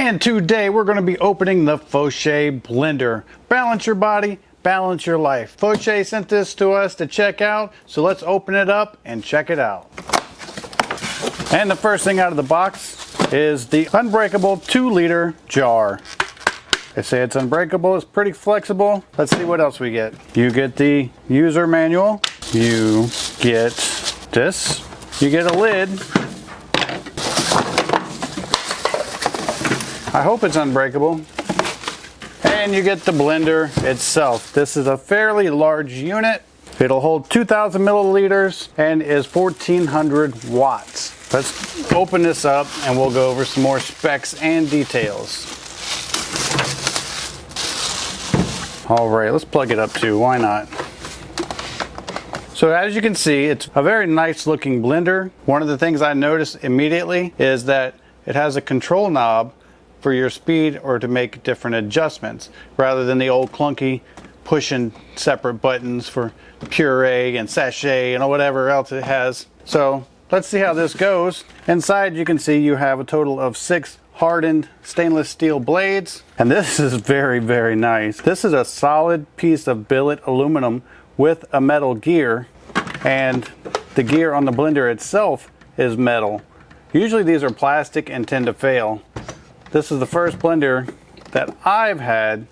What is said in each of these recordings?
And today we're going to be opening the Foche blender. Balance your body, balance your life. Foche sent this to us to check out, so let's open it up and check it out. And the first thing out of the box is the unbreakable 2-liter jar. They say it's unbreakable, it's pretty flexible. Let's see what else we get. You get the user manual, you get this, you get a lid. I hope it's unbreakable. And you get the blender itself. This is a fairly large unit. It'll hold 2,000 milliliters and is 1,400 watts. Let's open this up and we'll go over some more specs and details. All right, let's plug it up too, why not? So as you can see, it's a very nice looking blender. One of the things I noticed immediately is that it has a control knob for your speed or to make different adjustments rather than the old clunky pushing separate buttons for puree and sachet and whatever else it has. So let's see how this goes. Inside you can see you have a total of 6 hardened stainless steel blades, and this is very, very nice. This is a solid piece of billet aluminum with a metal gear, and the gear on the blender itself is metal. Usually these are plastic and tend to fail. This is the first blender that I've had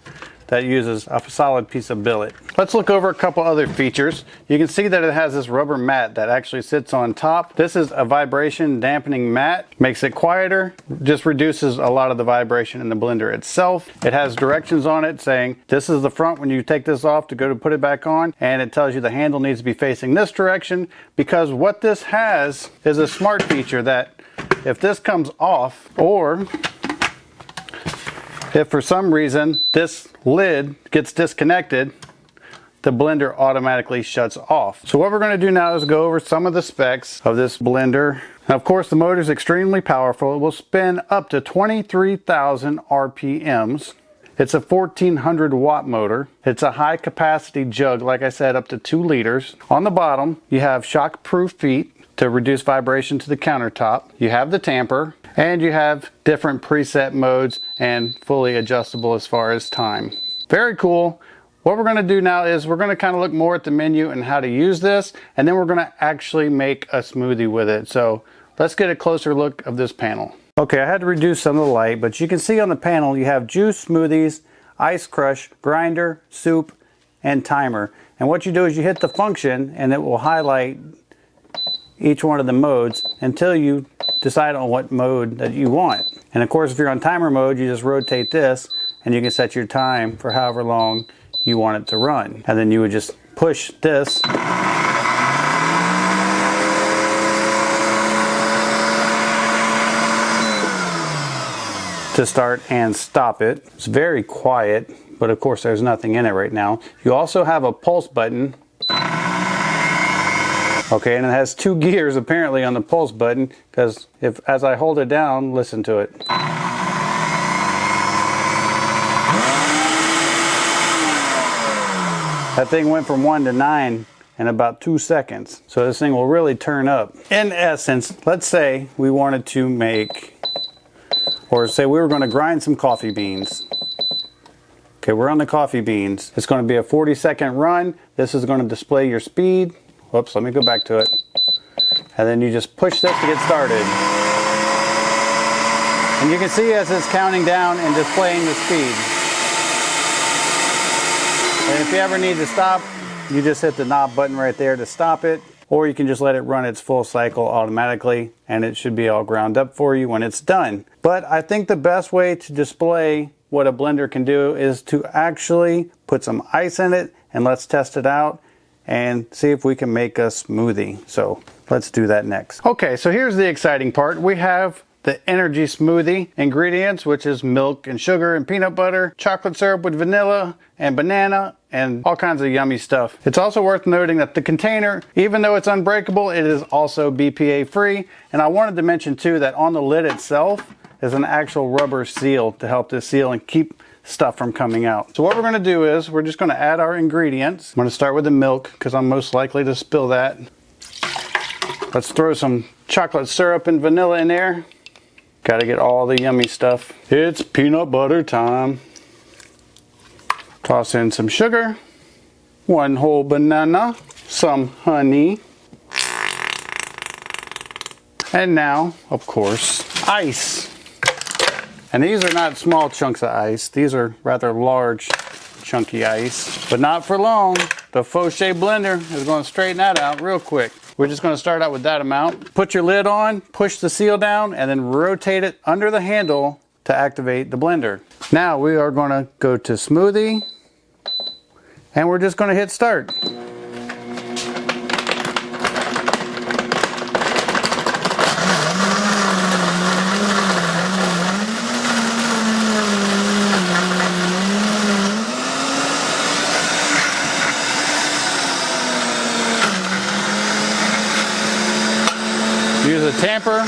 that uses a solid piece of billet. Let's look over a couple other features. You can see that it has this rubber mat that actually sits on top. This is a vibration dampening mat. Makes it quieter, just reduces a lot of the vibration in the blender itself. It has directions on it saying this is the front when you take this off to go to put it back on, and it tells you the handle needs to be facing this direction, because what this has is a smart feature that if this comes off, or if for some reason this lid gets disconnected, the blender automatically shuts off. So what we're going to do now is go over some of the specs of this blender. Now, of course, the motor is extremely powerful. It will spin up to 23,000 RPMs. It's a 1,400 watt motor. It's a high capacity jug, like I said, up to 2 liters. On the bottom, you have shock-proof feet to reduce vibration to the countertop. You have the tamper, and you have different preset modes and fully adjustable as far as time. Very cool. What we're going to do now is we're going to kind of look more at the menu and how to use this, and then we're going to actually make a smoothie with it. So let's get a closer look of this panel. Okay, I had to reduce some of the light, but you can see on the panel you have juice, smoothies, ice crush, grinder, soup, and timer. And what you do is you hit the function and it will highlight each one of the modes until you decide on what mode that you want. And of course, if you're on timer mode, you just rotate this and you can set your time for however long you want it to run. And then you would just push this to start and stop it. It's very quiet, but of course there's nothing in it right now. You also have a pulse button. Okay, and it has 2 gears apparently on the pulse button, because as I hold it down, listen to it. That thing went from 1 to 9 in about 2 seconds. So this thing will really turn up. In essence, let's say we wanted to make, or say we were going to grind some coffee beans. Okay, we're on the coffee beans. It's going to be a 40-second run. This is going to display your speed. Whoops, let me go back to it. And then you just push this to get started. And you can see as it's counting down and displaying the speed. And if you ever need to stop, you just hit the knob button right there to stop it. Or you can just let it run its full cycle automatically, and it should be all ground up for you when it's done. But I think the best way to display what a blender can do is to actually put some ice in it, and let's test it out and see if we can make a smoothie. So let's do that next. Okay, so here's the exciting part. We have the energy smoothie ingredients, which is milk and sugar and peanut butter, chocolate syrup with vanilla and banana, and all kinds of yummy stuff. It's also worth noting that the container, even though it's unbreakable, it is also BPA free. And I wanted to mention too that on the lid itself is an actual rubber seal to help this seal and keep stuff from coming out. So what we're going to do is we're just going to add our ingredients. I'm going to start with the milk because I'm most likely to spill that. Let's throw some chocolate syrup and vanilla in there. Gotta get all the yummy stuff. It's peanut butter time. Toss in some sugar, 1 whole banana, some honey, and now, of course, ice. And these are not small chunks of ice. These are rather large, chunky ice. But not for long. The Foche blender is going to straighten that out real quick. We're just going to start out with that amount. Put your lid on, push the seal down, and then rotate it under the handle to activate the blender. Now we are going to go to Smoothie, and we're just going to hit start. Use a tamper.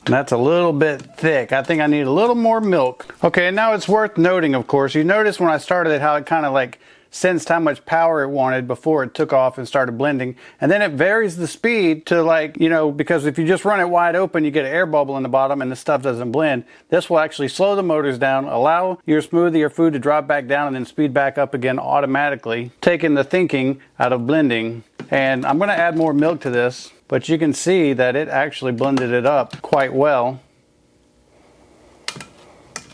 That's a little bit thick. I think I need a little more milk. Okay, and now it's worth noting, of course, you noticed when I started it how it kind of like sensed how much power it wanted before it took off and started blending. And then it varies the speed to, like, you know, because if you just run it wide open, you get an air bubble in the bottom and the stuff doesn't blend. This will actually slow the motors down, allow your smoothie or food to drop back down and then speed back up again automatically, taking the thinking out of blending. And I'm going to add more milk to this, but you can see that it actually blended it up quite well.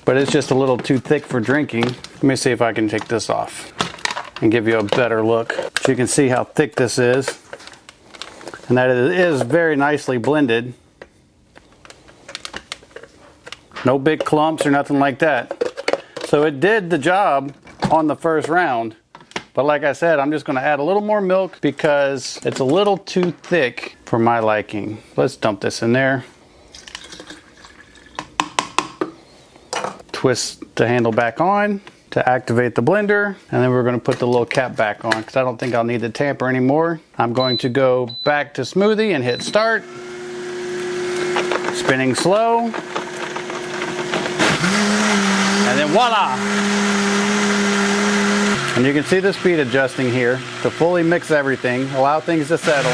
But it's just a little too thick for drinking. Let me see if I can take this off and give you a better look. So you can see how thick this is. And that it is very nicely blended. No big clumps or nothing like that. So it did the job on the first round. But like I said, I'm just going to add a little more milk because it's a little too thick for my liking. Let's dump this in there. Twist the handle back on to activate the blender, and then we're going to put the little cap back on because I don't think I'll need the tamper anymore. I'm going to go back to Smoothie and hit start. Spinning slow. And then voila! And you can see the speed adjusting here to fully mix everything, allow things to settle.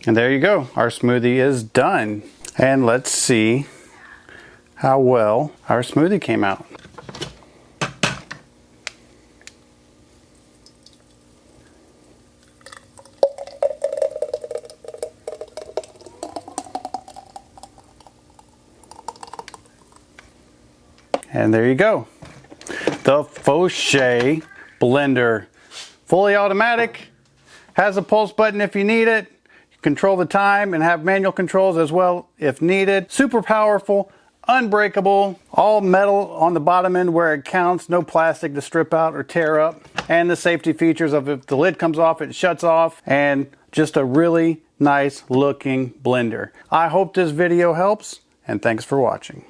And there you go, our smoothie is done. And let's see how well our smoothie came out. And there you go. The Foche blender. Fully automatic, has a pulse button if you need it. Control the time and have manual controls as well if needed. Super powerful, unbreakable, all metal on the bottom end where it counts, no plastic to strip out or tear up. And the safety features of if the lid comes off, it shuts off, and just a really nice looking blender. I hope this video helps, and thanks for watching.